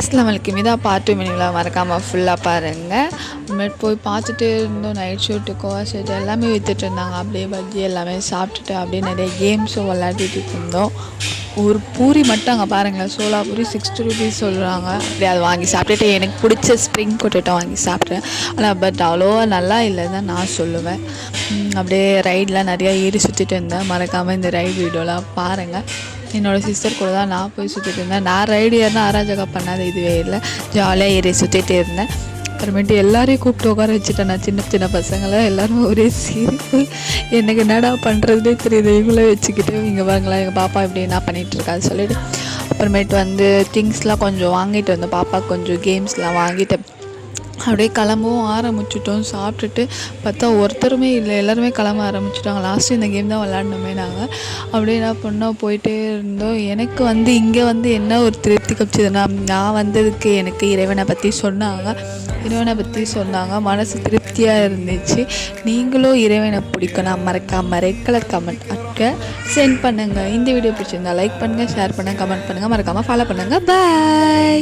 அஸ்ஸலாமு அலைக்கும். இதான் பார்ட் 2 மீனிங்களா, மறக்காமல் ஃபுல்லாக பாருங்கள். அப்புறமேட்டு போய் பார்த்துட்டு இருந்தோம். நைட் ஷூட்டு, கோவா ஷூட்டு எல்லாமே விற்றுட்டு இருந்தாங்க. அப்படியே பஜ்ஜி எல்லாமே சாப்பிட்டுட்டு அப்படியே நிறைய கேம்ஸும் விளையாடிட்டு இருந்தோம். ஒரு பூரி மட்டும் அங்கே பாருங்களேன், சோளா பூரி 60 ருபீஸ் சொல்கிறாங்க. அப்படியே அதை வாங்கி சாப்பிட்டுட்டு எனக்கு பிடிச்ச ஸ்ப்ரிங் பொட்டேட்டோ வாங்கி சாப்பிட்டேன். ஆனால் பட் அவ்வளோவா நல்லா இல்லைன்னு தான் நான் சொல்லுவேன். அப்படியே ரைடெலாம் நிறையா ஏறி சுற்றிட்டு இருந்தேன். மறக்காமல் இந்த ரைடு வீடியோலாம் பாருங்கள். என்னோடய சிஸ்டர் கூட தான் நான் போய் சுற்றிட்டு இருந்தேன். நான் ரைடு ஏறினா அராஜகா பண்ணாத இதுவே இல்லை, ஜாலியாக ஏறி சுற்றிட்டு இருந்தேன். அப்புறமேட்டு எல்லாரையும் கூப்பிட்டு உட்கார வச்சுட்டேன். நான் சின்ன சின்ன பசங்களை எல்லோரும் ஒரே சிரிப்பு. எனக்கு என்னடா பண்ணுறதுனே தெரியுது, இவங்களே வச்சுக்கிட்டு இங்கே பாருங்களேன் எங்கள் பாப்பா இப்படி என்ன பண்ணிகிட்ருக்கான்னு சொல்லிவிட்டு அப்புறமேட்டு வந்து திங்ஸ்லாம் கொஞ்சம் வாங்கிட்டு வந்தோம். பாப்பாவுக்கு கொஞ்சம் கேம்ஸ்லாம் வாங்கிட்டு அப்படியே கிளம்பவும் ஆரம்பிச்சிட்டோம். சாப்பிட்டுட்டு பார்த்தா ஒருத்தருமே இல்லை, எல்லாருமே கிளம்ப ஆரம்பிச்சிட்டாங்க. லாஸ்ட்டு இந்த கேம் தான் விளாட்ணுமே நாங்கள். அப்படியே என்ன பண்ணோம், போயிட்டே இருந்தோம். எனக்கு வந்து இங்கே வந்து என்ன ஒரு திருப்தி கிடச்சிதுன்னா, நான் வந்ததுக்கு எனக்கு இறைவனை பற்றி சொன்னாங்க. மனசு திருப்தியாக இருந்துச்சு. நீங்களும் இறைவனை பிடிக்கணும், மறக்காமல் ரெட் கலர் கமெண்ட் சென்ட் பண்ணுங்கள். இந்த வீடியோ பிடிச்சிருந்தா லைக் பண்ணுங்கள், ஷேர் பண்ணுங்கள், கமெண்ட் பண்ணுங்கள், மறக்காமல் ஃபாலோ பண்ணுங்கள். பாய்.